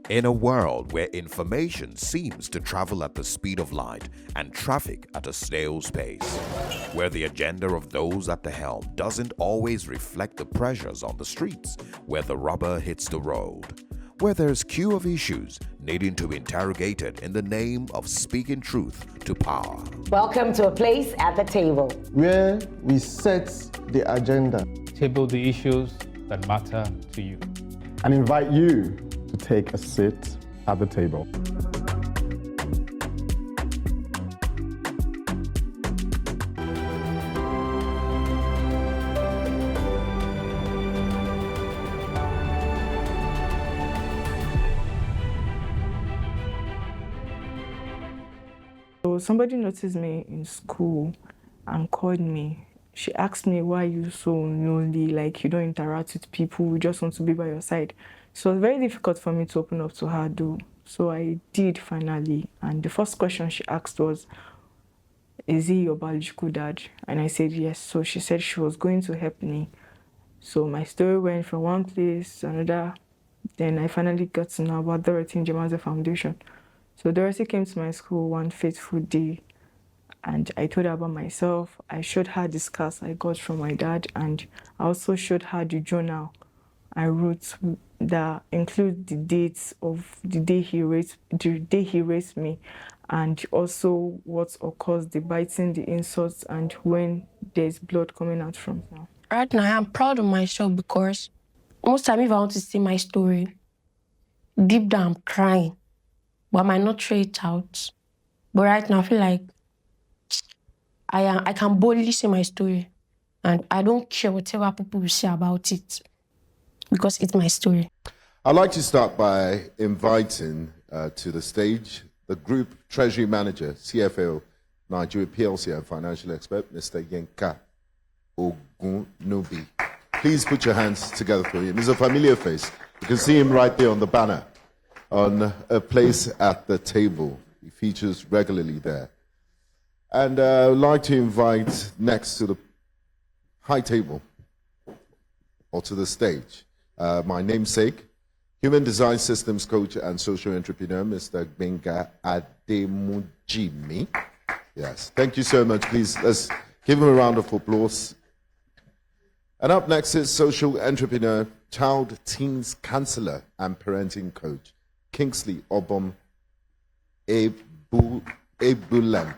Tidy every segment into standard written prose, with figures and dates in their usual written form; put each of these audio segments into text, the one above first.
In a world where information seems to travel at the speed of light and traffic at a snail's pace, where the agenda of those at the helm doesn't always reflect the pressures on the streets, where the rubber hits the road, where there's queue of issues needing to be interrogated in the name of speaking truth to power. Welcome to a place at the table, where we set the agenda, table the issues that matter to you, and invite you to take a seat at the table. So somebody noticed me in school and called me. She asked me, why are you so lonely? Like, you don't interact with people, we just want to be by your side. So it was very difficult for me to open up to her, though. So I did finally. And the first question she asked was, is he your biological dad? And I said yes. So she said she was going to help me. So my story went from one place to another. Then I finally got to know about Dorothy Njemaze Foundation. So Dorothy came to my school one fateful day, and I told her about myself. I showed her the scars I got from my dad, and I also showed her the journal I wrote that include the dates of the day he raised me, and also what occurs, the biting, the insults, and when there's blood coming out from now. Right now, I'm proud of myself because most time if I want to say my story, deep down I'm crying, but I might not throw it out. But right now I feel like I can boldly say my story, and I don't care whatever people will say about it, because it's my story. I'd like to start by inviting to the stage the Group Treasury Manager, CFO, Nigeria PLC and Financial Expert, Mr. Yinka Ogunobi. Please put your hands together for him. He's a familiar face. You can see him right there on the banner, on a place at the table. He features regularly there. And I would like to invite next to the high table, or to the stage, my namesake, Human Design Systems Coach and Social Entrepreneur, Mr. Gbenga Ademujimi. Yes, thank you so much. Please, let's give him a round of applause. And up next is Social Entrepreneur, Child Teens Counselor and Parenting Coach, Kingsley Obom Ebulam.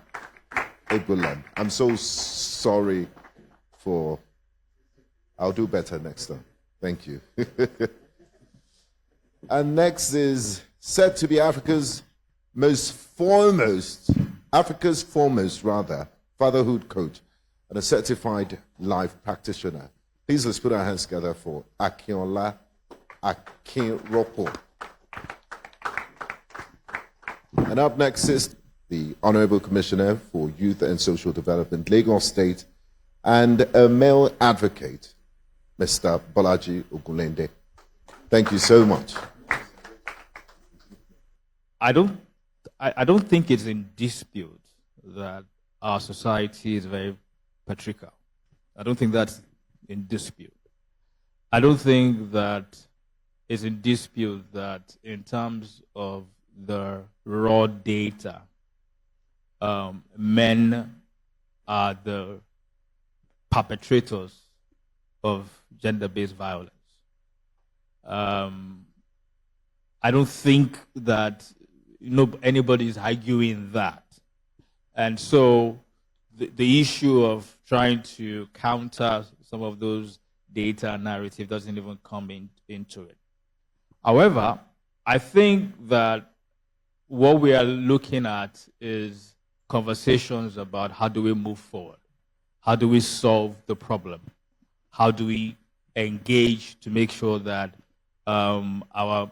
I'm so sorry for... I'll do better next time. Thank you. And next is said to be Africa's foremost fatherhood coach and a certified life practitioner. Please, let's put our hands together for Akinola Akinropo. And up next is the Honorable Commissioner for Youth and Social Development, Lagos State, and a male advocate, Mr. Bolaji Ogunlende. Thank you so much. I don't think it's in dispute that our society is very patriarchal. I don't think that's in dispute. I don't think that it's in dispute that in terms of the raw data, men are the perpetrators of gender-based violence. I don't think that anybody is arguing that. And so the issue of trying to counter some of those data narrative doesn't even come into it. However, I think that what we are looking at is conversations about how do we move forward? How do we solve the problem? How do we engage to make sure that our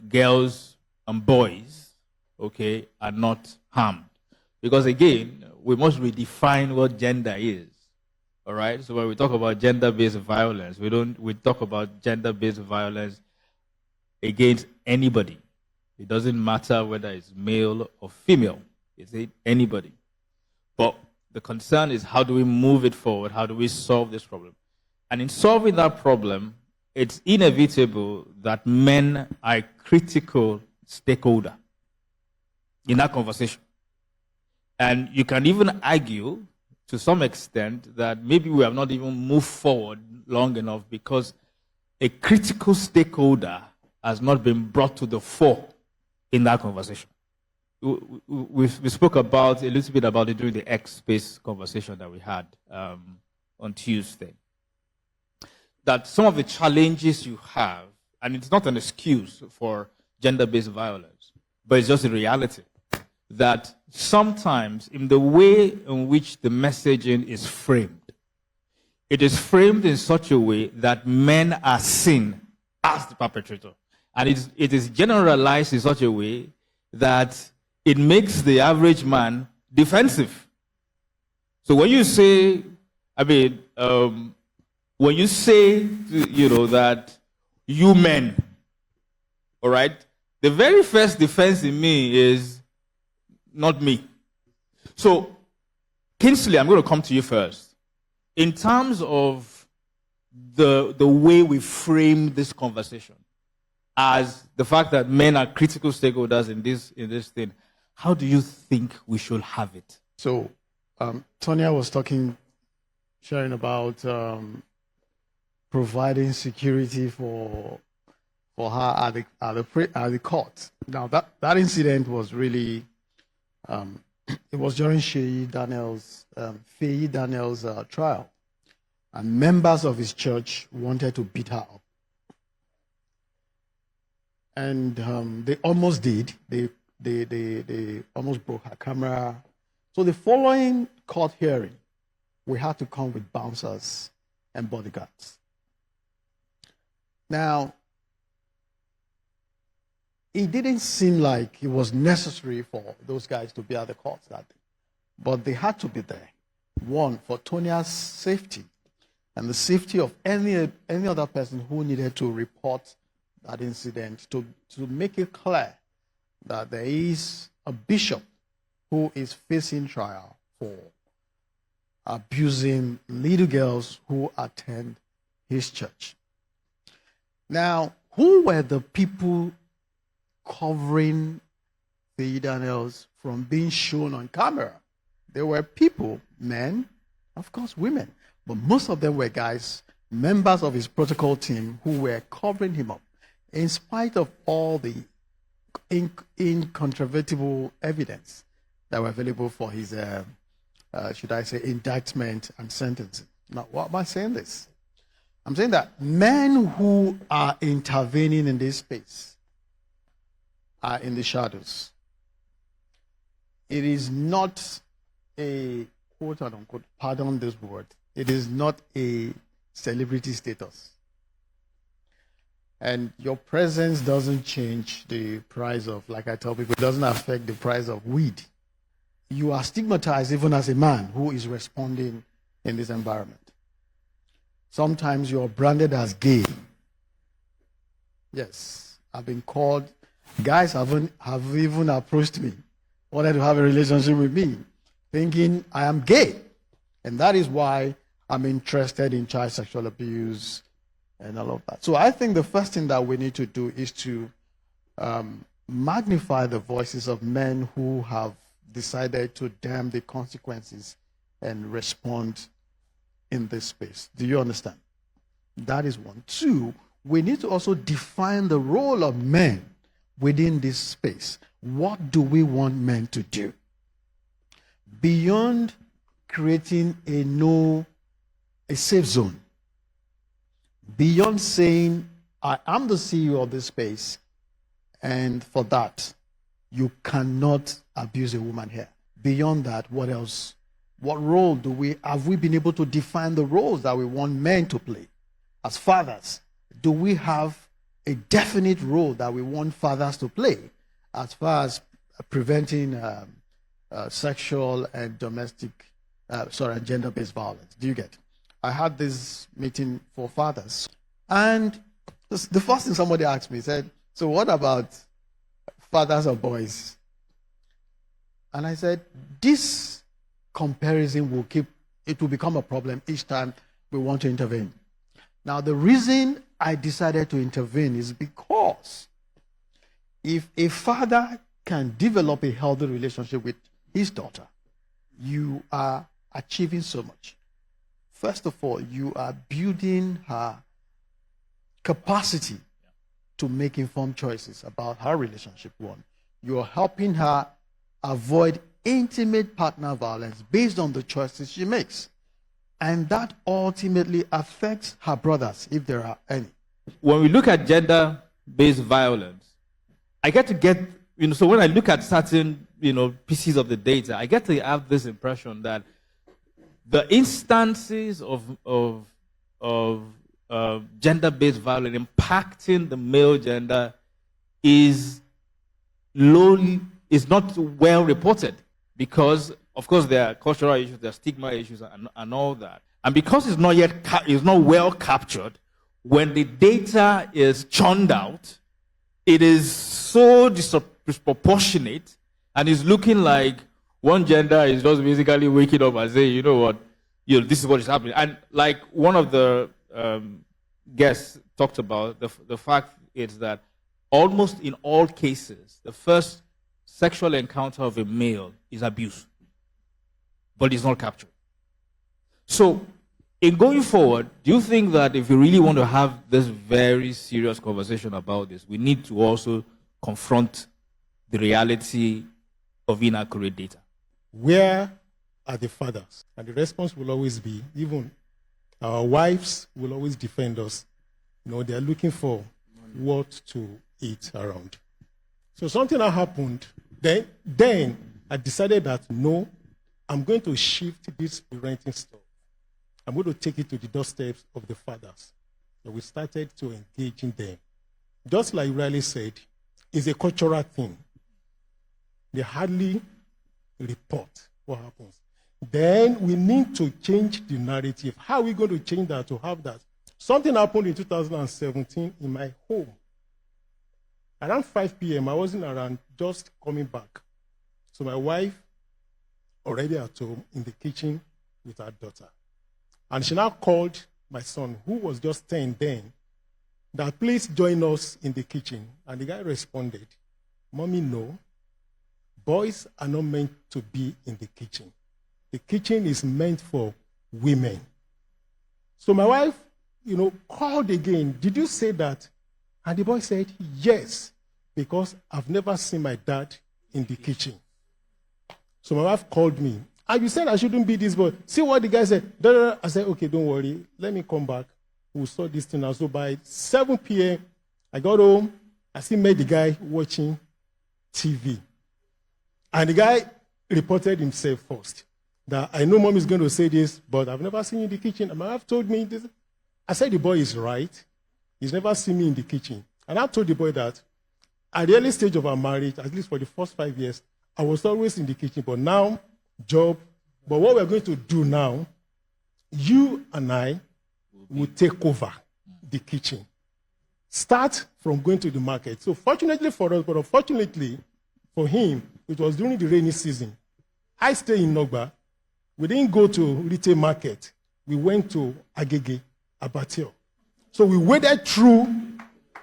girls and boys, are not harmed? Because again, we must redefine what gender is. All right. So when we talk about gender-based violence, we talk about gender-based violence against anybody. It doesn't matter whether it's male or female. It's anybody. But the concern is, how do we move it forward? How do we solve this problem? And in solving that problem, it's inevitable that men are a critical stakeholder in that conversation. And you can even argue, to some extent, that maybe we have not even moved forward long enough because a critical stakeholder has not been brought to the fore in that conversation. We spoke about a little bit about it during the X space conversation that we had on Tuesday. That some of the challenges you have, and it's not an excuse for gender-based violence, but it's just a reality, that sometimes in the way in which the messaging is framed, it is framed in such a way that men are seen as the perpetrator. And it is generalized in such a way that it makes the average man defensive. So when you say, when you say, that you men, all right, the very first defense in me is not me. So, Kingsley, I'm going to come to you first. In terms of the way we frame this conversation, as the fact that men are critical stakeholders in this thing, how do you think we should have it? So, Tonya was sharing about providing security for her at the court. Now, that incident was really, it was during Faye Daniels' trial, and members of his church wanted to beat her up. And they almost did. They almost broke her camera. So the following court hearing, we had to come with bouncers and bodyguards. Now, it didn't seem like it was necessary for those guys to be at the court that day, but they had to be there. One, for Tonya's safety and the safety of any other person who needed to report that incident, to make it clear that there is a bishop who is facing trial for abusing little girls who attend his church. Now, who were the people covering the Daniels from being shown on camera? There were people, men, of course women, but most of them were guys, members of his protocol team who were covering him up, in spite of all the incontrovertible evidence that were available for his, indictment and sentencing. Now, why am I saying this? I'm saying that men who are intervening in this space are in the shadows. It is not a quote unquote, pardon this word, it is not a celebrity status. And your presence doesn't change the price of, like I tell people, it doesn't affect the price of weed. You are stigmatized even as a man who is responding in this environment. Sometimes you're branded as gay. Yes, I've been called, guys have even approached me, wanted to have a relationship with me, thinking I am gay. And that is why I'm interested in child sexual abuse and all of that. So I think the first thing that we need to do is to magnify the voices of men who have decided to damn the consequences and respond in this space. Do you understand? That is one. Two, we need to also define the role of men within this space. What do we want men to do? Beyond creating a safe zone, beyond saying, I am the CEO of this space, and for that, you cannot abuse a woman here. Beyond that, what else? What role have we been able to define the roles that we want men to play? As fathers, do we have a definite role that we want fathers to play as far as preventing sexual and gender-based violence? Do you get it? I had this meeting for fathers, and the first thing somebody asked me said, so what about fathers of boys? And I said, this comparison will become a problem each time we want to intervene. Now, the reason I decided to intervene is because if a father can develop a healthy relationship with his daughter, you are achieving so much. First of all, you are building her capacity to make informed choices about her relationship. One, you're helping her avoid intimate partner violence based on the choices she makes. And that ultimately affects her brothers, if there are any. When we look at gender-based violence, I get, so when I look at certain, pieces of the data, I get to have this impression that the instances of gender-based violence impacting the male gender is not well reported, because, of course, there are cultural issues, there are stigma issues, and all that. And because it's not well captured, when the data is churned out, it is so disproportionate, and it's looking like one gender is just basically waking up and saying, you know what, this is what is happening. And like one of the guests talked about, the fact is that almost in all cases, the first sexual encounter of a male is abuse, but it's not captured. So, in going forward, do you think that if we really want to have this very serious conversation about this, we need to also confront the reality of inaccurate data? Where are the fathers? And the response will always be, even our wives will always defend us. They are looking for what to eat around. So something that happened, then I decided that, no, I'm going to shift this parenting stuff. I'm going to take it to the doorsteps of the fathers. So we started to engage in them. Just like Riley said, it's a cultural thing. They hardly report what happens. Then we need to change the narrative. How are we going to change that to have that? Something happened in 2017 in my home. Around 5 p.m., I wasn't around, just coming back. So my wife, already at home, in the kitchen with her daughter. And she now called my son, who was just 10 then, that please join us in the kitchen. And the guy responded, Mommy, no. Boys are not meant to be in the kitchen. The kitchen is meant for women. So my wife, called again. Did you say that? And the boy said, yes, because I've never seen my dad in the kitchen. So my wife called me. And you said I shouldn't be this boy. See what the guy said. I said, okay, don't worry. Let me come back. We'll sort this thing out. So by 7 p.m., I got home. I still met the guy watching TV. And the guy reported himself first. That I know mom is going to say this, but I've never seen you in the kitchen. And my wife told me this. I said the boy is right. He's never seen me in the kitchen. And I told the boy that at the early stage of our marriage, at least for the first 5 years, I was always in the kitchen. But now, job. But what we're going to do now, you and I will take over the kitchen. Start from going to the market. So fortunately for us, but unfortunately for him, it was during the rainy season. I stay in Nogba. We didn't go to retail market. We went to Agege, Abattoir. So we waded through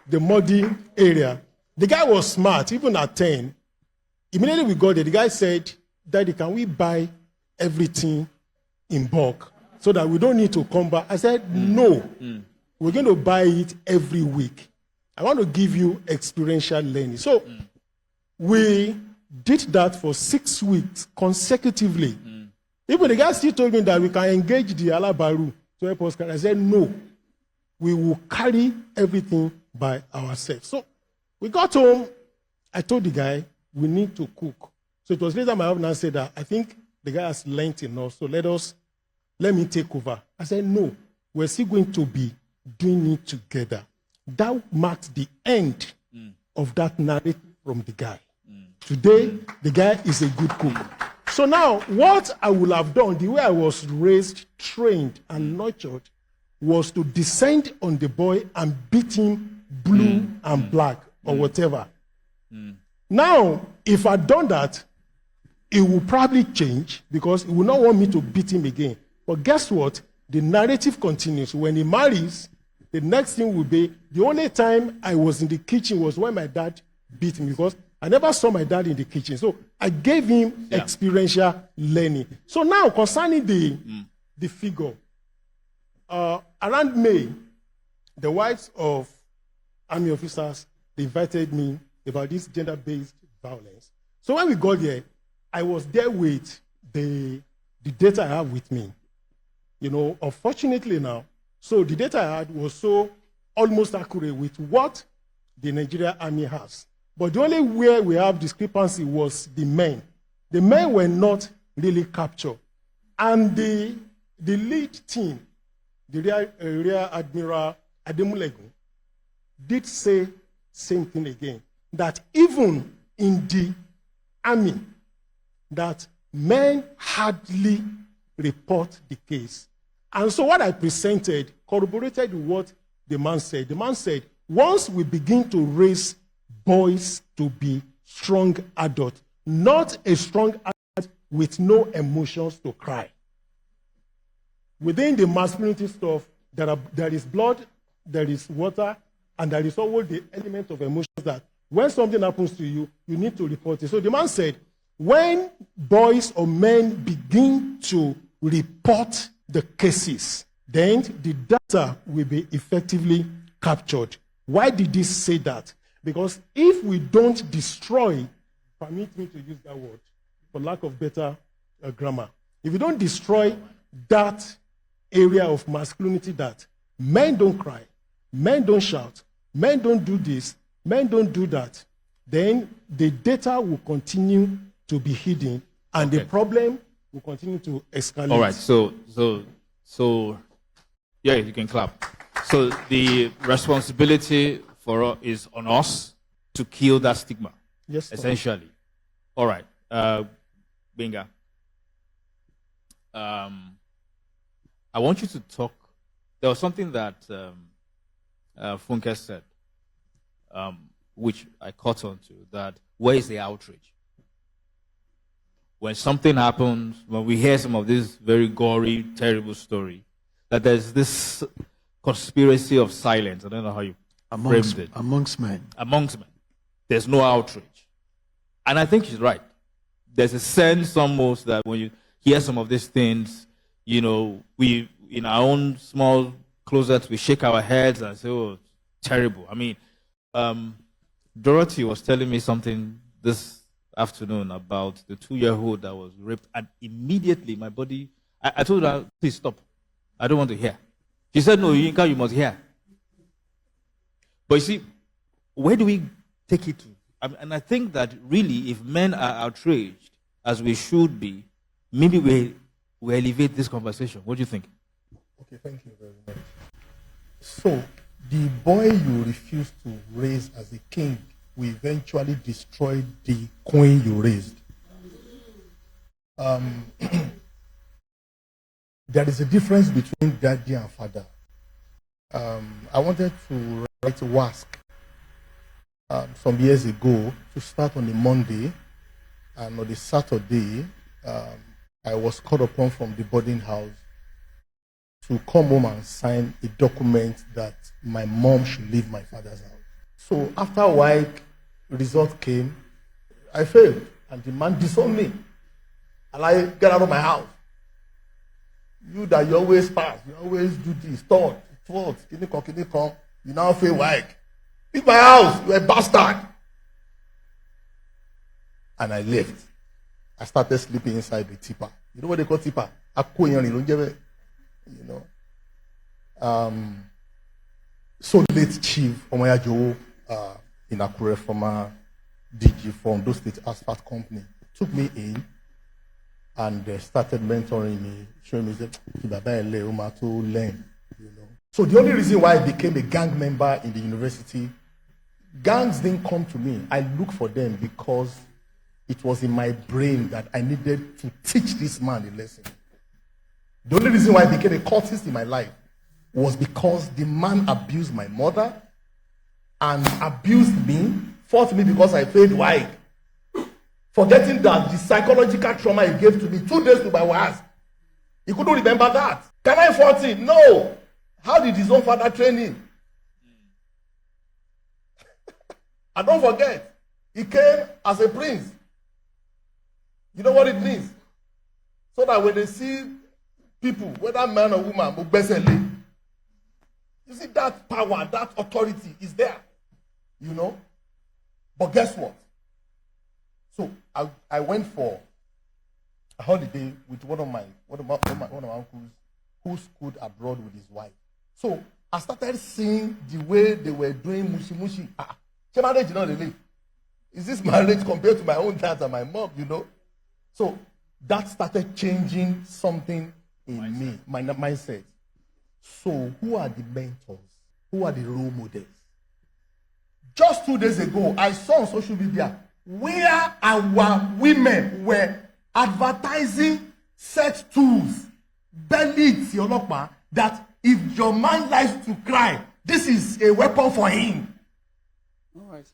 the muddy area. The guy was smart, even at 10. Immediately we got there, the guy said, Daddy, can we buy everything in bulk so that we don't need to come back? I said, no. We're going to buy it every week. I want to give you experiential learning. So we did that for 6 weeks consecutively. Even the guy still told me that we can engage the Alabaru to help us. I said, no. We will carry everything by ourselves. So we got home. I told the guy, we need to cook. So it was later my husband said that I think the guy has learned enough, so let me take over. I said, no, we're still going to be doing it together. That marked the end of that narrative from the guy. Today, the guy is a good cook. So now, what I would have done, the way I was raised, trained, and nurtured, was to descend on the boy and beat him blue and black or whatever. Now, if I'd done that, it will probably change because he will not want me to beat him again. But guess what? The narrative continues. When he marries, The next thing would be, the only time I was in the kitchen was when my dad beat me, because I never saw my dad in the kitchen. So I gave him experiential learning. So now, concerning the figure, around May, the wives of army officers, they invited me about this gender-based violence. So when we got there, I was there with the data I have with me. You know, unfortunately now, so the data I had was so almost accurate with what the Nigerian army has. But the only way we have discrepancy was the men. The men were not really captured. And the lead team, the Rear Admiral Ademulegun, did say same thing again, that even in the army, that men hardly report the case. And so what I presented corroborated what the man said. The man said, once we begin to raise boys to be strong adults, not a strong adult with no emotions to cry. Within the masculinity stuff, there is blood, there is water, and there is always the element of emotions that when something happens to you, you need to report it. So the man said, when boys or men begin to report the cases, then the data will be effectively captured. Why did he say that? Because if we don't destroy, permit me to use that word for lack of better grammar, if you don't destroy that area of masculinity, that men don't cry, men don't shout, men don't do this, men don't do that, then the data will continue to be hidden and the problem will continue to escalate. All right, so yeah, you can clap. So the responsibility is on us to kill that stigma. Yes, sir. Essentially. All right, Benga. I want you to talk. There was something that Funke said, which I caught on to, that where is the outrage? When something happens, when we hear some of this very gory, terrible story, that there's this conspiracy of silence. I don't know how you framed it. Amongst men. Amongst men. There's no outrage. And I think she's right. There's a sense almost that when you hear some of these things, you know, we, in our own small closets, we shake our heads and say, oh, terrible. I mean, Dorothy was telling me something this afternoon about the 2-year-old that was raped, and immediately my body, I told her, please stop. I don't want to hear. She said, no, Yinka, you must hear. But you see, where do we take it to? And I think that really, if men are outraged, as we should be, maybe we elevate this conversation. What do you think? Okay, thank you very much. So, the boy you refuse to raise as a king will eventually destroy the queen you raised. There is a difference between daddy and father. I wanted to write a WASC some years ago to start on a Monday, and on the Saturday, I was called upon from the boarding house to come home and sign a document that my mom should leave my father's house. So after a while, result came, I failed, and the man disowned me. And I get out of my house. You that you always pass, you always do this, thought, you now fail like, leave my house, you're a bastard. And I left. I started sleeping inside the tipper. You know what they call tipper? You know. So late Chief Omoyajo in Akure, former DG from those state asphalt company, took me in and started mentoring me, showing me that to learn. You know. So the only reason why I became a gang member in the university, gangs didn't come to me. I looked for them because it was in my brain that I needed to teach this man a lesson. The only reason why I became a cultist in my life was because the man abused my mother and abused me, fought me because I failed WAEC. Forgetting that the psychological trauma he gave to me 2 days to my wife. He couldn't remember that. Can I fault him? No. How did his own father train him? And don't forget, he came as a prince. You know what it means? So that when they see people, whether man or woman, you see that power, that authority is there. You know? But guess what? So I went for a holiday with one of my uncles who schooled abroad with his wife. So I started seeing the way they were doing mushi. Marriage, you know, they live. Is this marriage compared to my own dad and my mom, you know? So that started changing something in me, my mindset. So who are the mentors? Who are the role models? Just 2 days ago, I saw on social media where our women were advertising sex tools, bellies, that if your man likes to cry, this is a weapon for him. All right.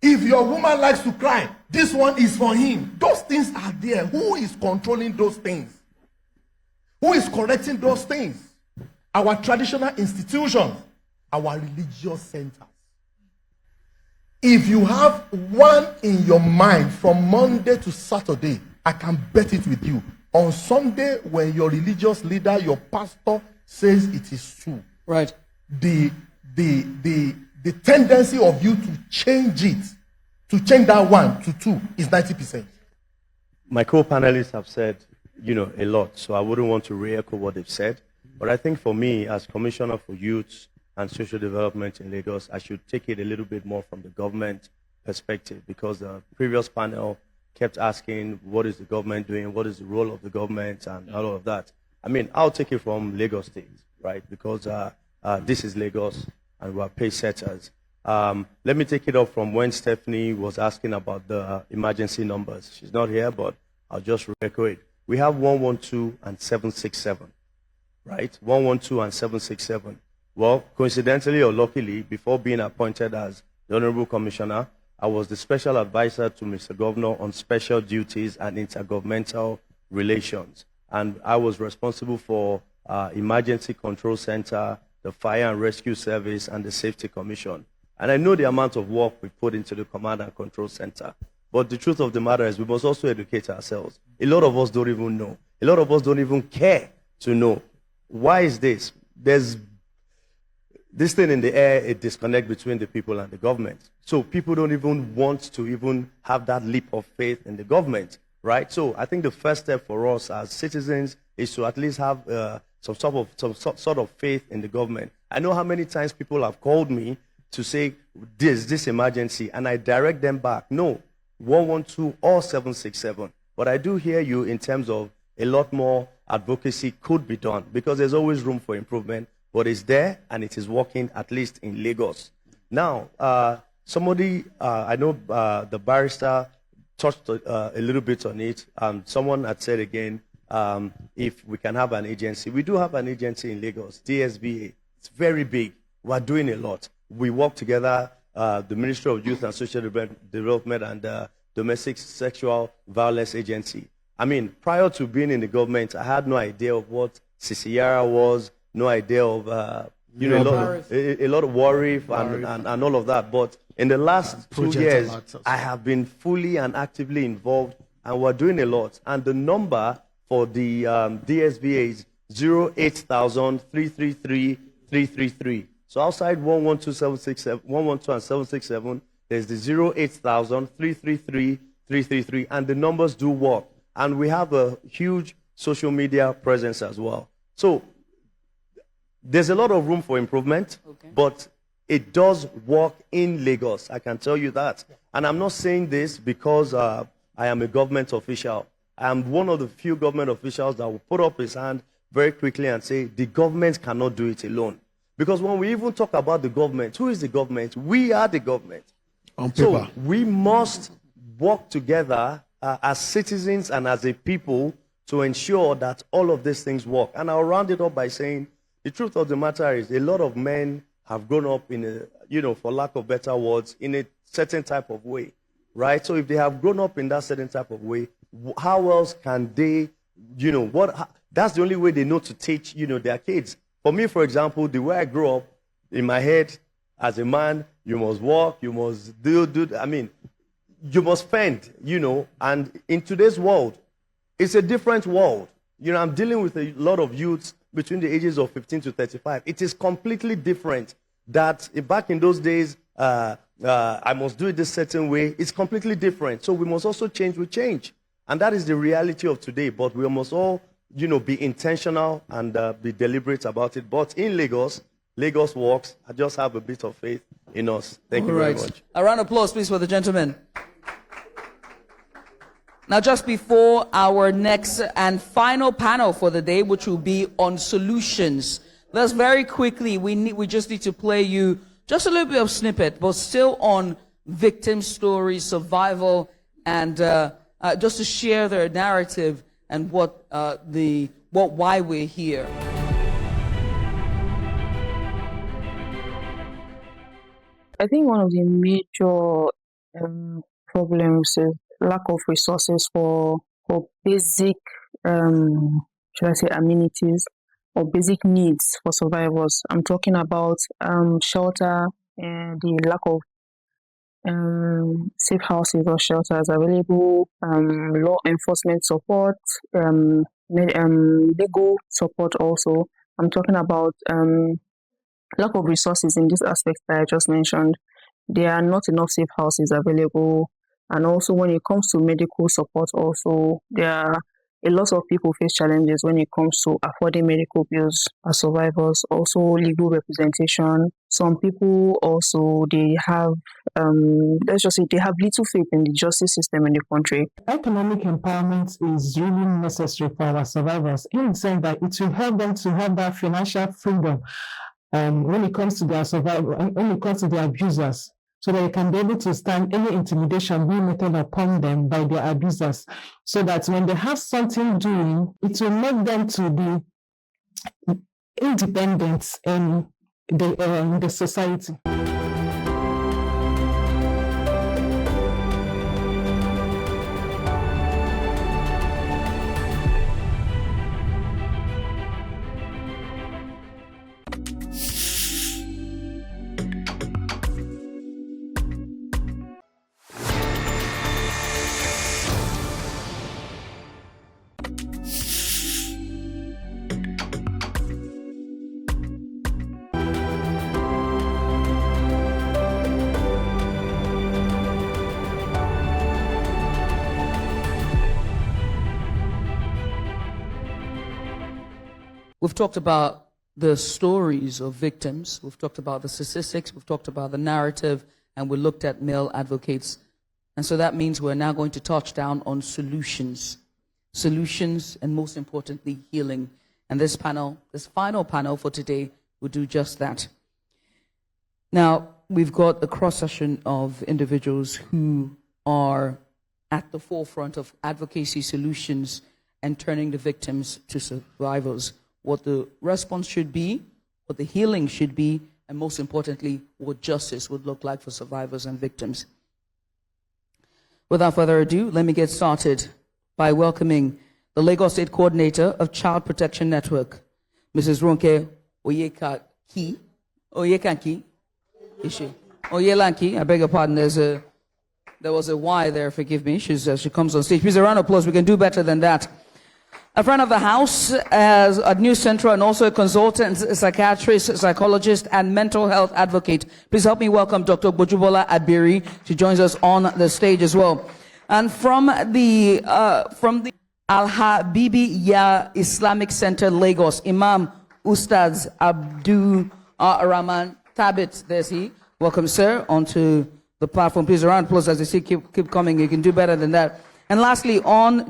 If your woman likes to cry, this one is for him. Those things are there. Who is controlling those things? Who is correcting those things? Our traditional institutions, our religious centers. If you have one in your mind from Monday to Saturday, I can bet it with you. On Sunday, when your religious leader, your pastor says it is true, right? The tendency of you to change it, to change that 1 to 2 is 90%. My co-panelists have said, a lot, so I wouldn't want to re-echo what they've said. But I think for me, as Commissioner for Youth and Social Development in Lagos, I should take it a little bit more from the government perspective, because the previous panel kept asking, what is the government doing? What is the role of the government and all of that? I mean, I'll take it from Lagos State, right? Because this is Lagos and we're pace setters. Let me take it up from when Stephanie was asking about the emergency numbers. She's not here, but I'll just echo it. We have 112 and 767, right? 112 and 767. Well, coincidentally or luckily, before being appointed as the Honorable Commissioner, I was the special advisor to Mr. Governor on special duties and intergovernmental relations. And I was responsible for Emergency Control Center, the Fire and Rescue Service, and the Safety Commission. And I know the amount of work we put into the Command and Control Center. But the truth of the matter is we must also educate ourselves. A lot of us don't even know. A lot of us don't even care to know. Why is this? There's this thing in the air, a disconnect between the people and the government. So people don't even want to even have that leap of faith in the government, right? So I think the first step for us as citizens is to at least have some sort of faith in the government. I know how many times people have called me to say, this emergency, and I direct them back. No, 112 or 767. But I do hear you in terms of a lot more advocacy could be done, because there's always room for improvement, but it's there and it is working, at least in Lagos. Now, somebody, I know the barrister touched a little bit on it. Someone had said again, if we can have an agency. We do have an agency in Lagos, DSBA. It's very big. We're doing a lot. We work together, the Ministry of Youth and Social Development and the Domestic Sexual Violence Agency. I mean, prior to being in the government, I had no idea of what CCR was, no idea of, a lot of worry and all of that. But in the last 2 years, I have been fully and actively involved, and we're doing a lot. And the number for the DSBA is 08000-333-333. So outside 112 and 767, there's the 08000-333-333, and the numbers do work. And we have a huge social media presence as well. So there's a lot of room for improvement, but it does work in Lagos. I can tell you that. And I'm not saying this because I am a government official. I am one of the few government officials that will put up his hand very quickly and say, the government cannot do it alone. Because when we even talk about the government, who is the government? We are the government. On paper. So we must work together as citizens and as a people to ensure that all of these things work. And I'll round it up by saying, the truth of the matter is a lot of men have grown up in a, for lack of better words, in a certain type of way, right? So if they have grown up in that certain type of way, how else can they, that's the only way they know to teach, their kids. For me, for example, the way I grew up, in my head, as a man, you must walk, you must do. I mean, you must fend, and in today's world, it's a different world. I'm dealing with a lot of youths between the ages of 15 to 35. It is completely different. That back in those days, I must do it this certain way. It's completely different. So we must also change with change. And that is the reality of today. But we must all, be intentional and be deliberate about it. But in Lagos works. I just have a bit of faith in us. Thank you very much. A round of applause, please, for the gentleman. Now, just before our next and final panel for the day, which will be on solutions, let's very quickly, we just need to play you just a little bit of snippet, but still on victim stories, survival, and just to share their narrative and why we're here. I think one of the major problems is lack of resources for basic, should I say, amenities or basic needs for survivors. I'm talking about shelter and the lack of safe houses or shelters available, law enforcement support, legal support also. I'm talking about lack of resources in this aspect that I just mentioned. There are not enough safe houses available. And also when it comes to medical support also, there are a lot of people face challenges when it comes to affording medical bills as survivors, also legal representation. Some people also, they have, let's just say, they have little faith in the justice system in the country. Economic empowerment is really necessary for our survivors in the sense that it will help them to have that financial freedom when it comes to their survival, when it comes to their abusers, so that they can be able to stand any intimidation being meted upon them by their abusers, so that when they have something doing, it will make them to be independent in the society. We've talked about the stories of victims. We've talked about the statistics. We've talked about the narrative. And we looked at male advocates. And so that means we're now going to touch down on solutions. Solutions and, most importantly, healing. And this panel, this final panel for today, will do just that. Now, we've got a cross-section of individuals who are at the forefront of advocacy solutions and turning the victims to survivors. What the response should be, what the healing should be, and most importantly, what justice would look like for survivors and victims. Without further ado, let me get started by welcoming the Lagos State Coordinator of Child Protection Network, Mrs. Ronke Oyekanki. Is she? Oyelanki, I beg your pardon, there was a Y there, forgive me. She comes on stage. Please, a round of applause. We can do better than that. A friend of the house, as a news central and also a consultant, psychiatrist, psychologist, and mental health advocate. Please help me welcome Dr. Bojubola Abiri. She joins us on the stage as well. And from the Al-Habibi Ya Islamic Center, Lagos, Imam Ustaz Abdul Rahman Tabit, there's he. Welcome, sir, onto the platform. Please, a round of applause as they see keep coming. You can do better than that. And lastly,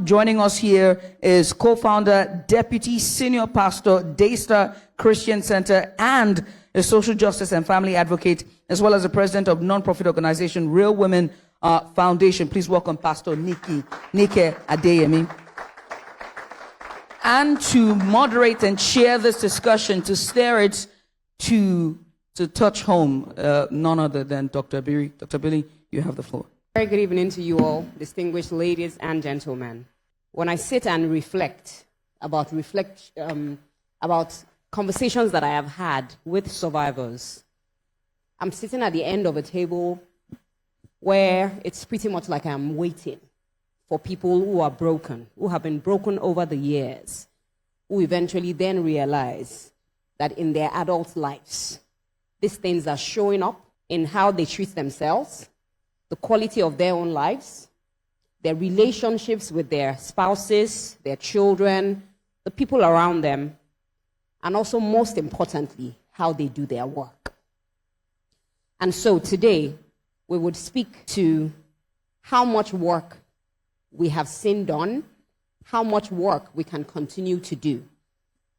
joining us here is co-founder, deputy senior pastor, Daystar Christian Center, and a social justice and family advocate, as well as the president of non-profit organization Real Women Foundation. Please welcome Pastor Nike Adeyemi. And to moderate and chair this discussion, to steer it to touch home, none other than Dr. Abiri. Dr. Abiri, you have the floor. Very good evening to you all, distinguished ladies and gentlemen. When I sit and reflect about conversations that I have had with survivors, I'm sitting at the end of a table where it's pretty much like I'm waiting for people who are broken, who have been broken over the years, who eventually then realize that in their adult lives, these things are showing up in how they treat themselves, the quality of their own lives, their relationships with their spouses, their children, the people around them, and also, most importantly, how they do their work. And so today, we would speak to how much work we have seen done, how much work we can continue to do.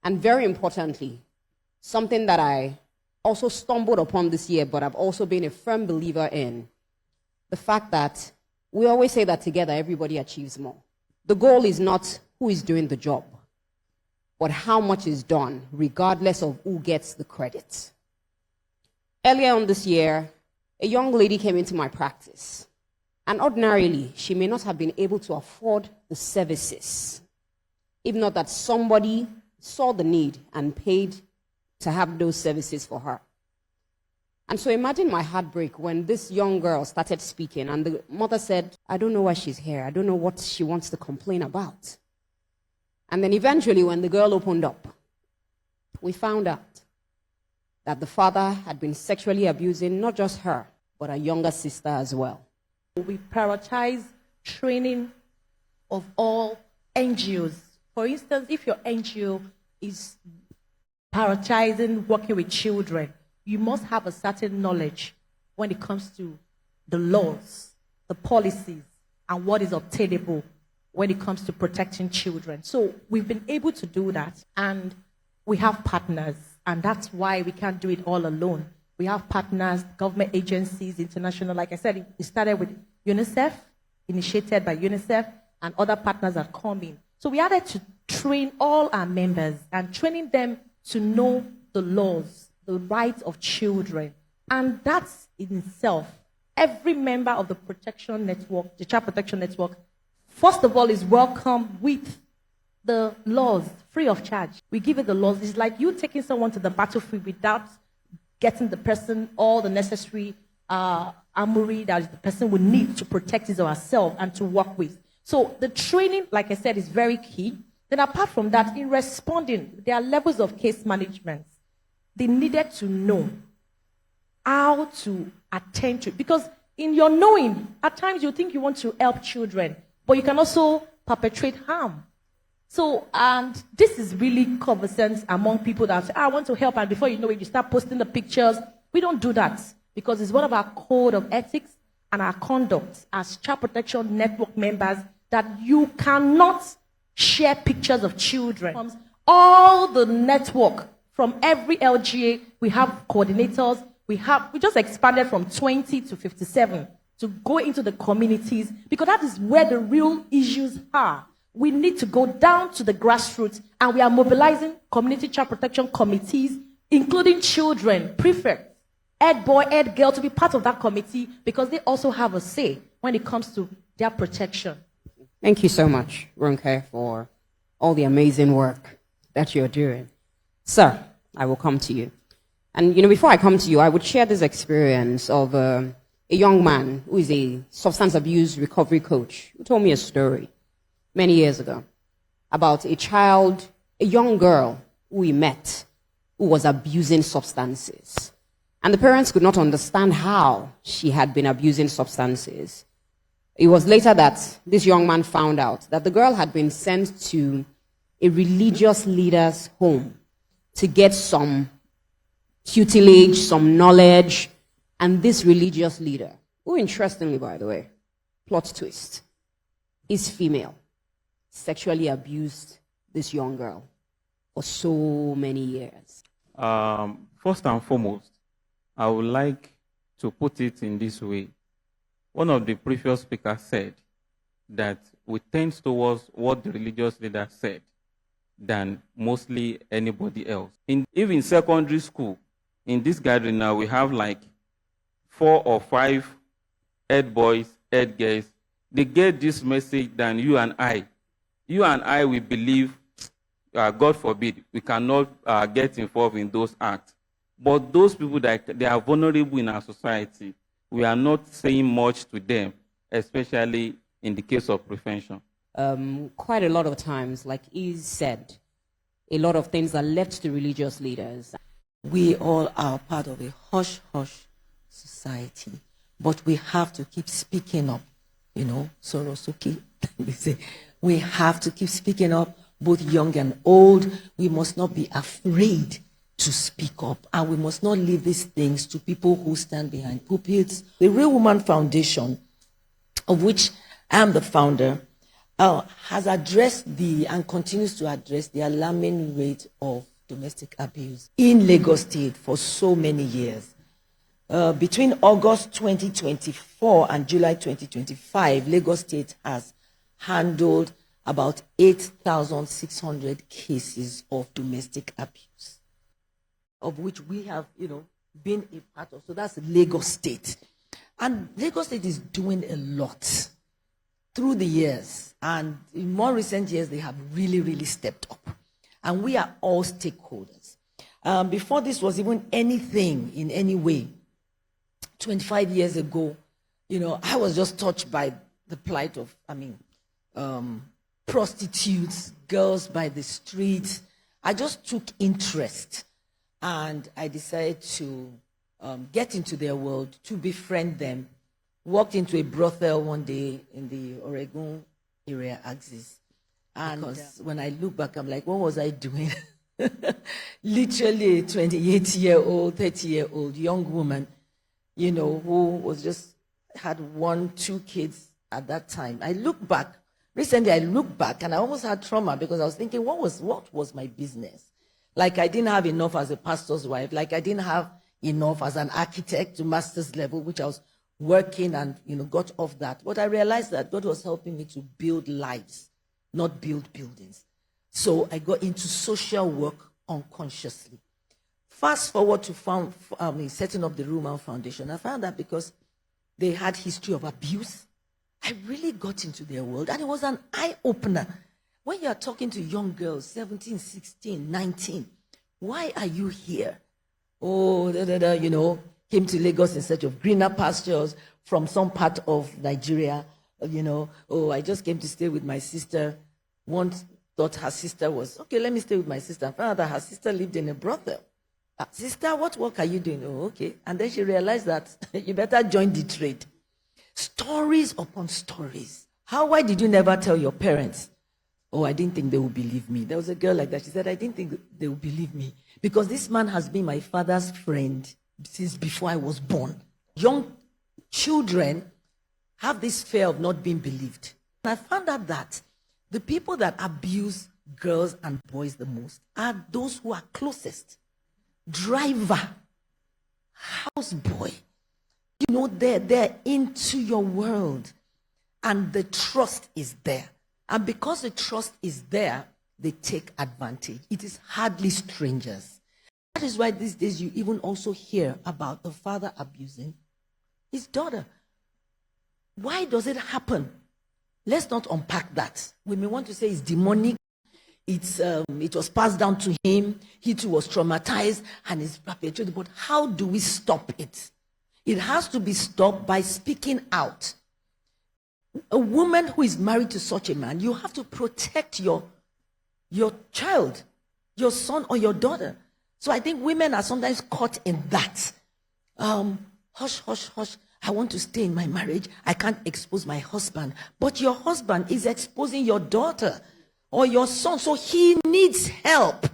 And very importantly, something that I also stumbled upon this year, but I've also been a firm believer in, the fact that we always say that together everybody achieves more. The goal is not who is doing the job, but how much is done, regardless of who gets the credit. Earlier on this year, a young lady came into my practice, and ordinarily, she may not have been able to afford the services, if not that somebody saw the need and paid to have those services for her. And so imagine my heartbreak when this young girl started speaking, and the mother said, I don't know why she's here. I don't know what she wants to complain about. And then eventually, when the girl opened up, we found out that the father had been sexually abusing not just her, but her younger sister as well. We prioritize training of all NGOs. For instance, if your NGO is prioritizing working with children, you must have a certain knowledge when it comes to the laws, the policies, and what is obtainable when it comes to protecting children. So we've been able to do that, and we have partners, and that's why we can't do it all alone. We have partners, government agencies, international. Like I said, it started with UNICEF, initiated by UNICEF, and other partners are coming. So we had to train all our members and training them to know the laws, the rights of children. And that's in itself, every member of the protection network, the Child Protection Network, first of all, is welcome with the laws, free of charge. We give it the laws. It's like you taking someone to the battlefield without getting the person all the necessary armory that the person would need to protect his or herself and to work with. So the training, like I said, is very key. Then apart from that, in responding, there are levels of case management. They needed to know how to attend to it. Because in your knowing, at times you think you want to help children, but you can also perpetrate harm. So, and this is really conversant among people that say, I want to help, and before you know it, you start posting the pictures. We don't do that because it's one of our code of ethics and our conduct as Child Protection Network members that you cannot share pictures of children. All the network, from every LGA, we have coordinators. We just expanded from 20 to 57 to go into the communities, because that is where the real issues are. We need to go down to the grassroots, and we are mobilizing community child protection committees, including children, prefects, head boy, head girl, to be part of that committee, because they also have a say when it comes to their protection. Thank you so much, Ronke, for all the amazing work that you're doing. Sir, I will come to you. And, before I come to you, I would share this experience of a young man who is a substance abuse recovery coach, who told me a story many years ago about a young girl who he met who was abusing substances. And the parents could not understand how she had been abusing substances. It was later that this young man found out that the girl had been sent to a religious leader's home to get some tutelage, some knowledge, and this religious leader, who interestingly, by the way, plot twist, is female, sexually abused this young girl for so many years. First and foremost, I would like to put it in this way. One of the previous speakers said that we tend towards what the religious leader said than mostly anybody else. Even in secondary school, in this gathering now, we have like 4 or 5 head boys, head girls. They get this message than you and I. You and I, we believe, God forbid, we cannot get involved in those acts. But those people that they are vulnerable in our society, we are not saying much to them, especially in the case of prevention. Quite a lot of times, like Iz said, a lot of things are left to religious leaders. We all are part of a hush-hush society, but we have to keep speaking up. You know, Sorosuke, we say, we have to keep speaking up, both young and old. We must not be afraid to speak up, and we must not leave these things to people who stand behind pulpits. The Real Woman Foundation, of which I am the founder, has addressed and continues to address the alarming rate of domestic abuse in Lagos State for so many years. Between August 2024 and July 2025, Lagos State has handled about 8,600 cases of domestic abuse, of which we have, been a part of. So that's Lagos State. And Lagos State is doing a lot through the years. And in more recent years, they have really, really stepped up. And we are all stakeholders. Before this was even anything in any way, 25 years ago, I was just touched by the plight of, prostitutes, girls by the streets. I just took interest, and I decided to get into their world, to befriend them. Walked into a brothel one day in the Oregon area axis. And when I look back, I'm like, what was I doing? Literally a 28-year-old, 30-year-old young woman, who was had 1-2 kids at that time. Recently I look back and I almost had trauma because I was thinking, what was my business? Like I didn't have enough as a pastor's wife, like I didn't have enough as an architect to master's level, which I was working and, got off that. But I realized that God was helping me to build lives, not build buildings. So I got into social work unconsciously. Fast forward to setting up the Real Woman Foundation. I found that because they had history of abuse, I really got into their world, and it was an eye-opener. When you are talking to young girls, 17, 16, 19, why are you here? Oh, came to Lagos in search of greener pastures from some part of Nigeria. I just came to stay with my sister. One thought her sister was, okay, let me stay with my sister. I found out that her sister lived in a brothel. Sister, what work are you doing? Oh, okay. And then she realized that you better join the trade. Stories upon stories. Why did you never tell your parents? Oh, I didn't think they would believe me. There was a girl like that. She said, I didn't think they would believe me because this man has been my father's friend since before I was born. Young children have this fear of not being believed. And I found out that the people that abuse girls and boys the most are those who are closest. Driver, houseboy. They're into your world. And the trust is there. And because the trust is there, they take advantage. It is hardly strangers. That is why these days you even also hear about the father abusing his daughter. Why does it happen? Let's not unpack that. We may want to say it's demonic. It was passed down to him. He too was traumatized and is perpetrated. But how do we stop it? It has to be stopped by speaking out. A woman who is married to such a man, you have to protect your child, your son or your daughter. So I think women are sometimes caught in that. Hush, hush, hush. I want to stay in my marriage. I can't expose my husband. But your husband is exposing your daughter or your son. So he needs help.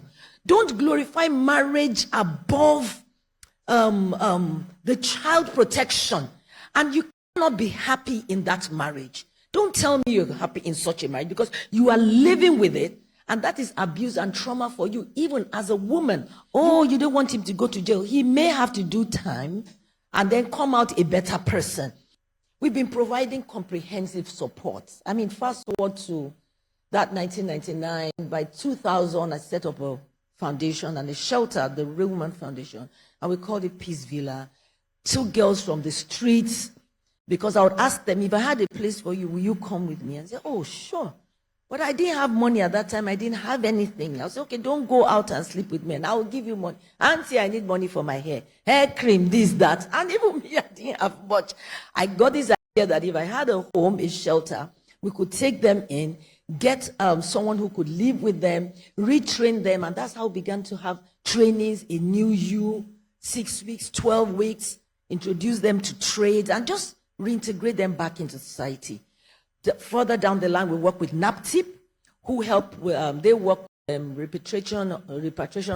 Don't glorify marriage above the child protection. And you cannot be happy in that marriage. Don't tell me you're happy in such a marriage because you are living with it. And that is abuse and trauma for you, even as a woman. Oh, you don't want him to go to jail. He may have to do time and then come out a better person. We've been providing comprehensive support. Fast forward to that 1999. By 2000, I set up a foundation and a shelter, the Real Woman Foundation, and we called it Peace Villa. Took girls from the streets because I would ask them, if I had a place for you, will you come with me? And say, oh, sure. But I didn't have money at that time. I didn't have anything. I said, okay, don't go out and sleep with men. I will give you money. Auntie, I need money for my hair. Hair cream, this, that. And even me, I didn't have much. I got this idea that if I had a home, a shelter, we could take them in, get someone who could live with them, retrain them. And that's how we began to have trainings in New You, 6 weeks, 12 weeks, introduce them to trade, and just reintegrate them back into society. Further down the line, we work with NAPTIP, who help, they work repatriation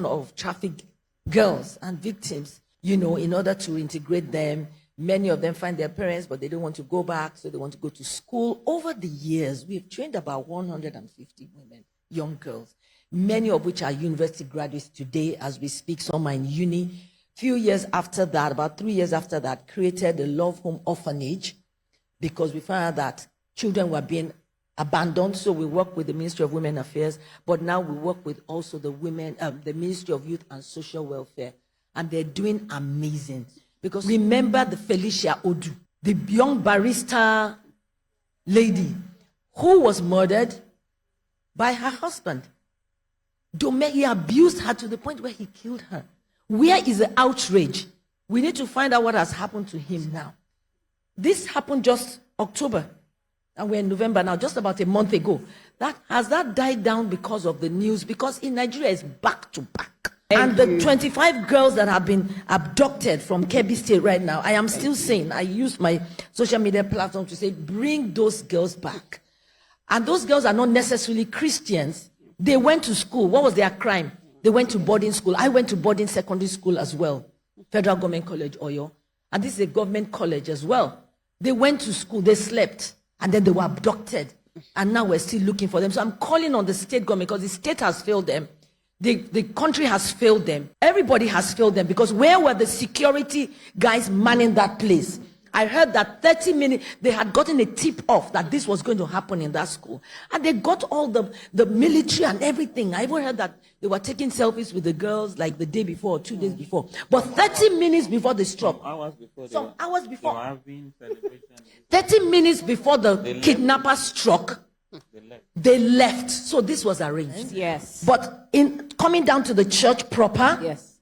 of trafficked girls and victims, in order to integrate them. Many of them find their parents, but they don't want to go back, so they want to go to school. Over the years, we've trained about 150 women, young girls, many of which are university graduates today as we speak. Some are in uni. Few years after that, about 3 years after that, created a Love Home Orphanage because we found out that children were being abandoned. So we work with the Ministry of Women Affairs, but now we work with also the Ministry of Youth and Social Welfare. And they're doing amazing. Because remember the Felicia Odu, the young barrister lady who was murdered by her husband. He abused her to the point where he killed her. Where is the outrage? We need to find out what has happened to him now. This happened just October. And we're in November now, just about a month ago. Has that died down because of the news? Because in Nigeria, it's back to back. And the 25 girls that have been abducted from Kebbi State right now, I am still saying, I use my social media platform to say, bring those girls back. And those girls are not necessarily Christians. They went to school. What was their crime? They went to boarding school. I went to boarding secondary school as well. Federal Government College, Oyo. And this is a government college as well. They went to school. They slept. And then they were abducted. And now we're still looking for them. So I'm calling on the state government because the state has failed them. The country has failed them. Everybody has failed them because where were the security guys manning that place? I heard that 30 minutes, they had gotten a tip off that this was going to happen in that school. And they got all the military and everything. I even heard that they were taking selfies with the girls like the day before or 2 days before. But 30 minutes before they struck. Some hours before. 30 minutes before the kidnappers struck, they left. So this was arranged. Yes. But in coming down to the church proper, yes.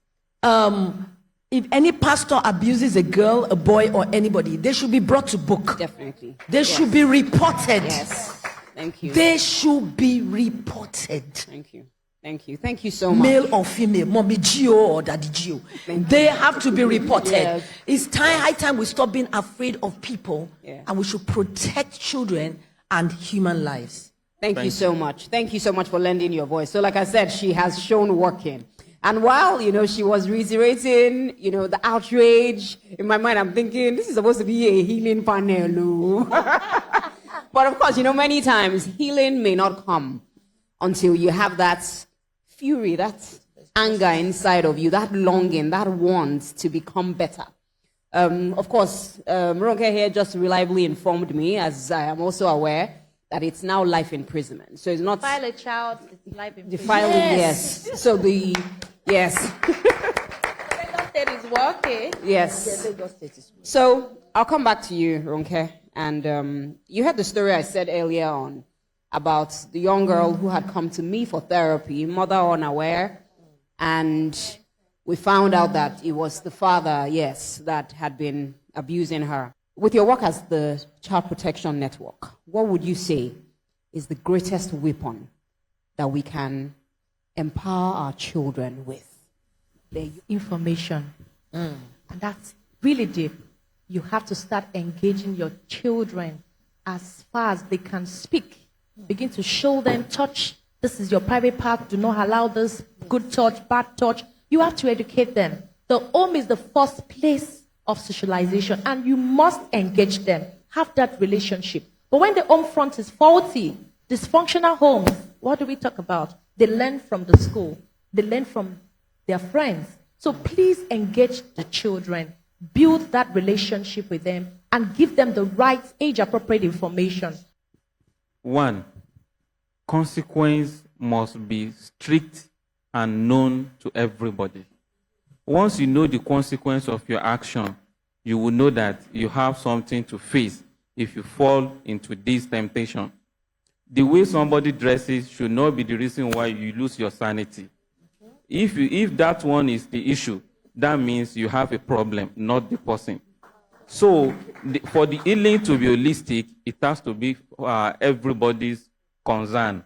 If any pastor abuses a girl, a boy, or anybody, they should be brought to book. Definitely. They should be reported. Yes. Thank you. They should be reported. Thank you. Thank you. Thank you so much. Male or female, mommy Gio or daddy Gio. They have to be reported. Yes. It's high time we stop being afraid of people, and we should protect children and human lives. Thank you so much. Thank you so much for lending your voice. So like I said, she has shown working. And while, she was reiterating, the outrage, in my mind, I'm thinking, this is supposed to be a healing panel. But of course, many times healing may not come until you have that fury, that anger inside of you, that longing, that want to become better. Of course, Ronke here just reliably informed me, as I am also aware, that it's now life imprisonment. So it's not... File a child, it's life imprisonment. The filing, yes. So yes. Lagos State is working. Yes. So I'll come back to you, Ronke. And you heard the story I said earlier on about the young girl who had come to me for therapy, mother unaware. And we found out that it was the father, yes, that had been abusing her. With your work as the Child Protection Network, what would you say is the greatest weapon that we can empower our children with? The information. And that's really deep. You have to start engaging your children as far as they can speak. Begin to show them, touch. This is your private part. Do not allow this. Good touch, bad touch. You have to educate them. The home is the first place of socialization, and you must engage them. Have that relationship. But when the home front is faulty, dysfunctional homes, what do we talk about? They learn from the school. They learn from their friends. So please engage the children. Build that relationship with them and give them the right age-appropriate information. 1, consequence must be strict and known to everybody. Once you know the consequence of your action, you will know that you have something to face if you fall into this temptation. The way somebody dresses should not be the reason why you lose your sanity. If that one is the issue, that means you have a problem, not the person. So for the healing to be holistic, it has to be everybody's concern,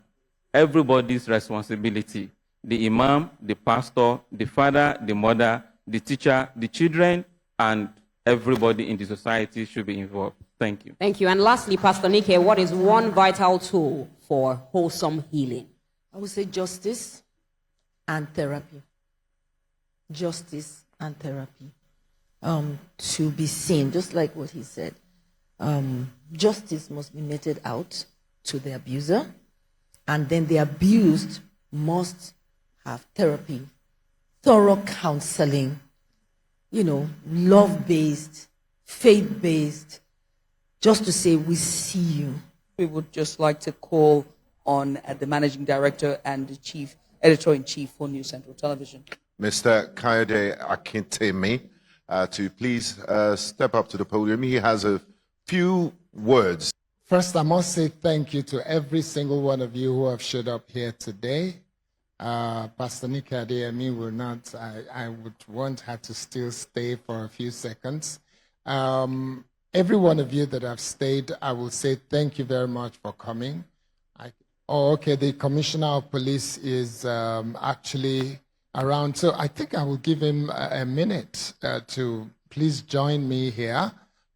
everybody's responsibility. The imam, the pastor, the father, the mother, the teacher, the children, and everybody in the society should be involved. Thank you. Thank you. And lastly, Pastor Nike, what is one vital tool for wholesome healing? I would say justice and therapy. Justice and therapy. To be seen, just like what he said. Justice must be meted out to the abuser, and then the abused must have therapy, thorough counseling, love-based, faith-based, just to say, we see you. We would just like to call on the managing director and the chief editor-in-chief for News Central Television. Mr. Kayode Akintemi, to please step up to the podium. He has a few words. First, I must say thank you to every single one of you who have showed up here today. Pastor Nika Adeyemi will not, I would want her to still stay for a few seconds. Every one of you that have stayed, I will say thank you very much for coming. The Commissioner of Police is actually around, so I think I will give him a minute to please join me here,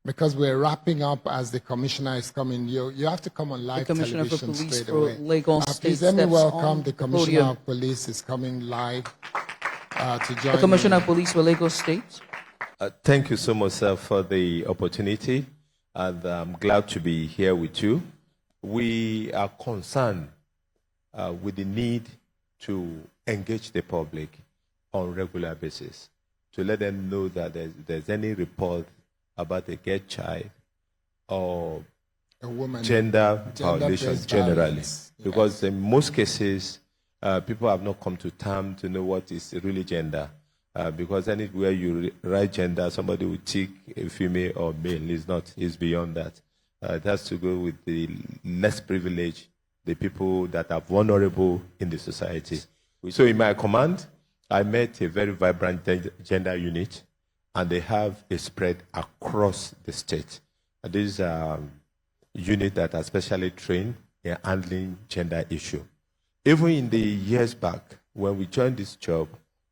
because we're wrapping up as the Commissioner is coming. You have to come on live television straight away. Please let me welcome the Commissioner of Police is coming live to join the Commissioner of Police for Lagos State. Thank you so much, sir, for the opportunity, and I'm glad to be here with you. We are concerned with the need to engage the public on a regular basis, to let them know that there's any report about a girl child or a woman, gender violation generally. Yes. Because in most cases, people have not come to terms to know what is really gender. Because anywhere you write gender, somebody will tick a female or male. It's beyond that. It has to go with the less privileged, the people that are vulnerable in the society. So in my command, I met a very vibrant gender unit, and they have a spread across the state. This is a unit that are specially trained in handling gender issue. Even in the years back, when we joined this job,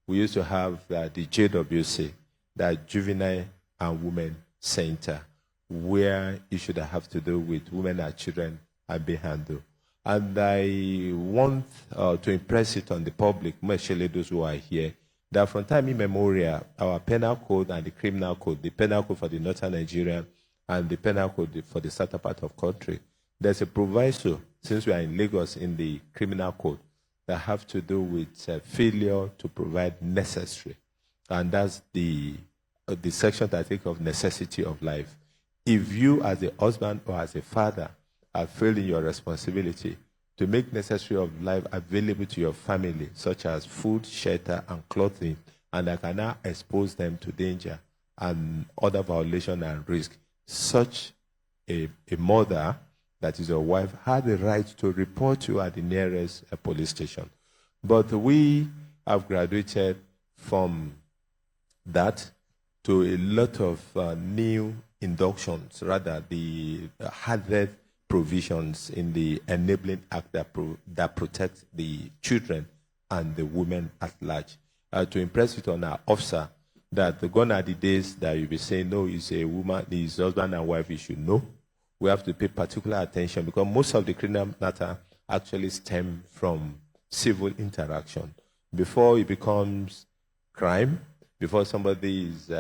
we used to have the JWC, the Juvenile and Women Center, where issues that have to do with women and children are being handled. And I want to impress it on the public, especially those who are here, that from time immemorial, our penal code and the criminal code, the penal code for the northern Nigeria and the penal code for the southern part of the country, there's a proviso, since we are in Lagos, in the criminal code, that have to do with failure to provide necessary. And that's the section that I think of necessity of life. If you as a husband or as a father are failing your responsibility to make necessary of life available to your family, such as food, shelter, and clothing, and that can now expose them to danger and other violation and risk, such a mother, that is your wife, had the right to report you at the nearest police station. But we have graduated from that to a lot of new inductions, rather the added provisions in the enabling act that protects the children and the women at large. To impress it on our officer, that gone are the days that you'll be saying, no, it's a woman, it's husband and wife issue. No, we have to pay particular attention, because most of the criminal matter actually stem from civil interaction. Before it becomes crime, before somebody is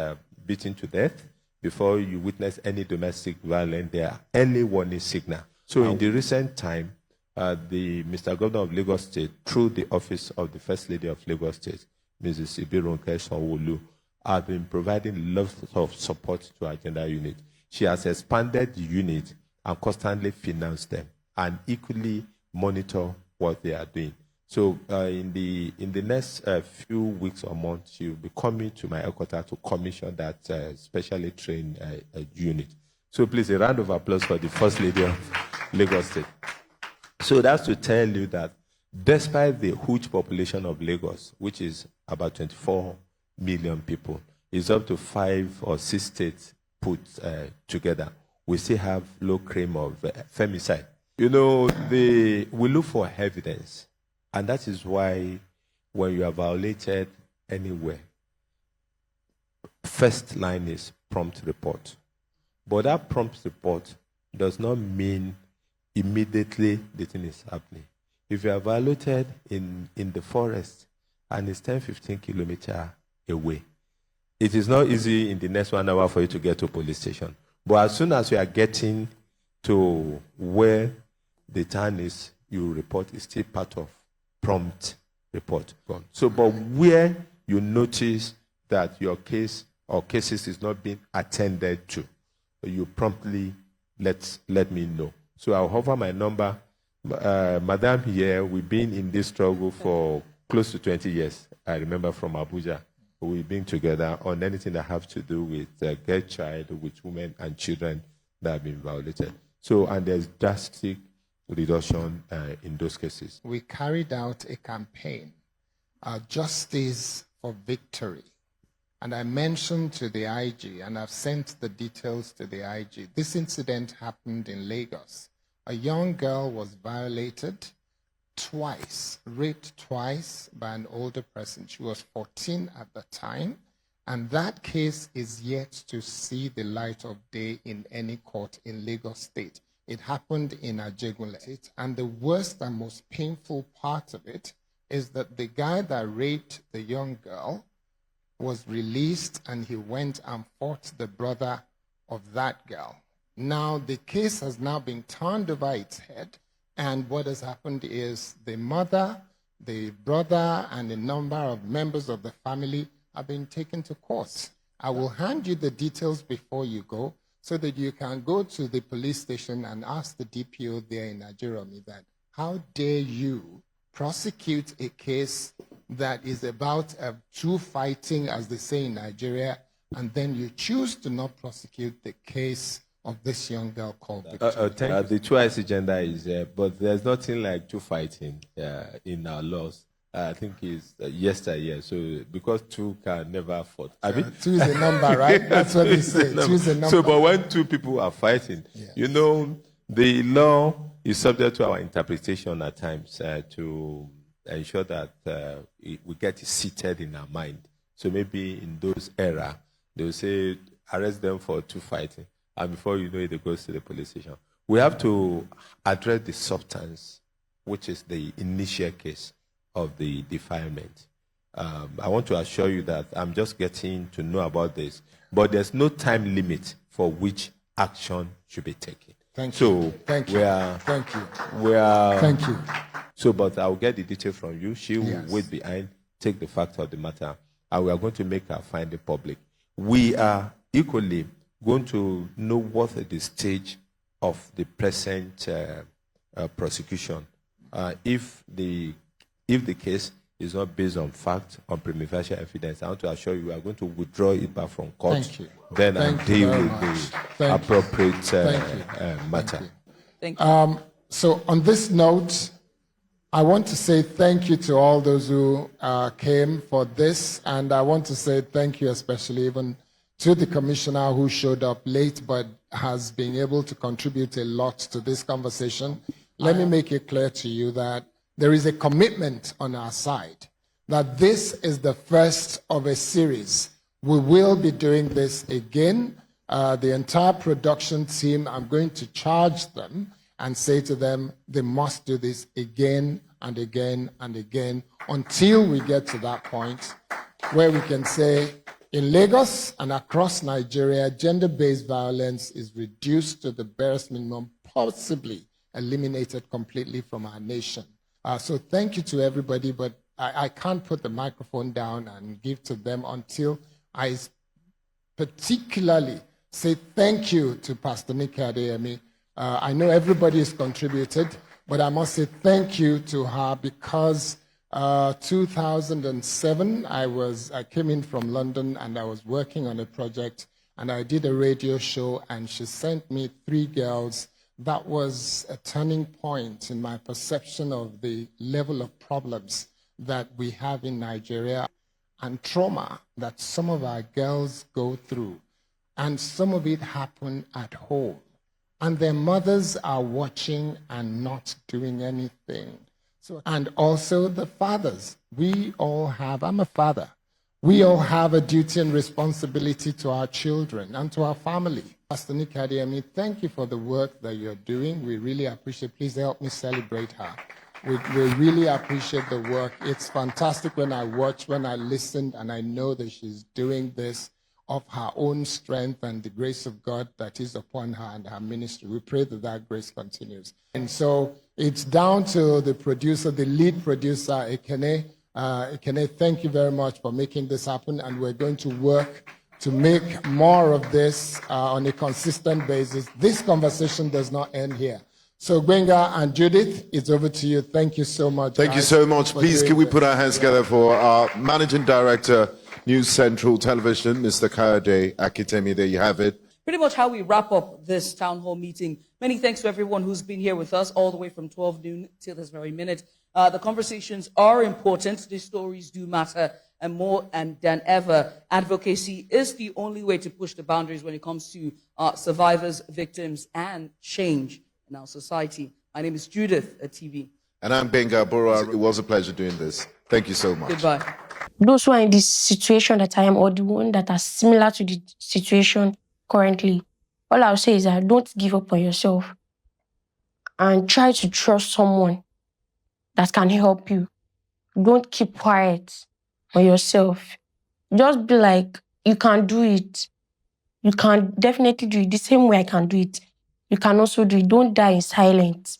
beaten to death, before you witness any domestic violence, there are early warning signal. So in the recent time, the Mr. Governor of Lagos State, through the office of the First Lady of Lagos State, Mrs. Ibironke Sanwo-Olu, have been providing lots of support to our gender unit. She has expanded the unit and constantly financed them, and equally monitor what they are doing. So in the next few weeks or months, she will be coming to my headquarters to commission that specially trained unit. So please, a round of applause for the First Lady of Lagos State. So that's to tell you that despite the huge population of Lagos, which is about 24 million people, it's up to 5 or 6 states put together, we still have low crime of femicide. You know, we look for evidence, and that is why when you are violated anywhere, first line is prompt report. But that prompt report does not mean immediately the thing is happening. If you are violated in the forest and it's 10-15 kilometers away, it is not easy in the next 1 hour for you to get to a police station. But as soon as you are getting to where the town is, you report is still part of prompt report. So, but where you notice that your case or cases is not being attended to, you promptly let me know. So I'll offer my number. Madam here, we've been in this struggle for close to 20 years. I remember from Abuja. We've been together on anything that has to do with girl child, with women and children that have been violated. So, and there's drastic reduction in those cases. We carried out a campaign, Justice for Victory. And I mentioned to the IG, and I've sent the details to the IG, this incident happened in Lagos. A young girl was violated twice, raped twice by an older person. She was 14 at the time, and that case is yet to see the light of day in any court in Lagos State. It happened in Ajegunle. And the worst and most painful part of it is that the guy that raped the young girl was released, and he went and fought the brother of that girl. Now, the case has now been turned over its head, and what has happened is the mother, the brother, and a number of members of the family have been taken to court. I will hand you the details before you go so that you can go to the police station and ask the DPO there in Nigeria that, how dare you prosecute a case that is about true fighting, as they say in Nigeria, and then you choose to not prosecute the case of this young girl called Victoria. The twice gender is there, but there's nothing like two fighting in our laws. I think it's yesteryear. So because two can never fight. Two is a number, right? That's what they say. Two is a number. So, but when two people are fighting, you know, the law is subject to our interpretation at times to ensure that we get it seated in our mind. So maybe in those era, they will say arrest them for two fighting. And before you know it, it goes to the police station. We have to address the substance, which is the initial case of the defilement. I want to assure you that I'm just getting to know about this, but there's no time limit for which action should be taken. Thank you. Thank you. Thank you. So, but I'll get the detail from you. She will wait behind, take the fact of the matter, and we are going to make our finding public. We are equally going to know what is the stage of the present prosecution. If the case is not based on fact, on prima facie evidence, I want to assure you we are going to withdraw it back from court. Thank you. Then Thank and you deal very with much. the appropriate matter. Thank you. So on this note, I want to say thank you to all those who came for this, and I want to say thank you especially even to the commissioner who showed up late but has been able to contribute a lot to this conversation. Let me make it clear to you that there is a commitment on our side that this is the first of a series. We will be doing this again. The entire production team, I'm going to charge them and say to them, they must do this again and again and again until we get to that point where we can say, in Lagos and across Nigeria, gender-based violence is reduced to the barest minimum, possibly eliminated completely from our nation. So thank you to everybody, but I can't put the microphone down and give to them until I particularly say thank you to Pastor Nika Adeyemi. I know everybody has contributed, but I must say thank you to her because 2007, I came in from London and I was working on a project and I did a radio show and she sent me 3 girls That was a turning point in my perception of the level of problems that we have in Nigeria and trauma that some of our girls go through. And some of it happen at home. And their mothers are watching and not doing anything. And also the fathers. We all have, I'm a father, we all have a duty and responsibility to our children and to our family. Pastor Nick Adeyemi, thank you for the work that you're doing. We really appreciate. Please help me celebrate her. We really appreciate the work. It's fantastic when I watch, when I listen, and I know that she's doing this of her own strength and the grace of God that is upon her and her ministry. We pray that that grace continues. And so it's down to the producer, the lead producer, Ekene. Ekene, thank you very much for making this happen, and we're going to work to make more of this on a consistent basis. This conversation does not end here. So Gbenga and Judith, it's over to you. Thank you so much. Thank you so much. Please, can we put our hands together for our Managing Director, News Central Television, Mr. Kayode Akitemi. There you have it. Pretty much how we wrap up this town hall meeting. Many thanks to everyone who's been here with us all the way from 12 noon till this very minute. The conversations are important. These stories do matter, and more than ever, advocacy is the only way to push the boundaries when it comes to survivors, victims, and change in our society. My name is Judith at TV. And I'm Benga Bora. It was a pleasure doing this. Thank you so much. Goodbye. Those who are in this situation that I am, or the one that are similar to the situation currently, all I'll say is that don't give up on yourself and try to trust someone that can help you. Don't keep quiet on yourself. Just be like, you can do it. You can definitely do it the same way I can do it. You can also do it. Don't die in silence.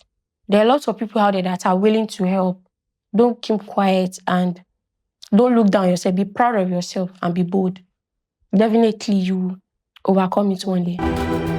There are lots of people out there that are willing to help. Don't keep quiet and don't look down on yourself. Be proud of yourself and be bold. Definitely you overcome it one day.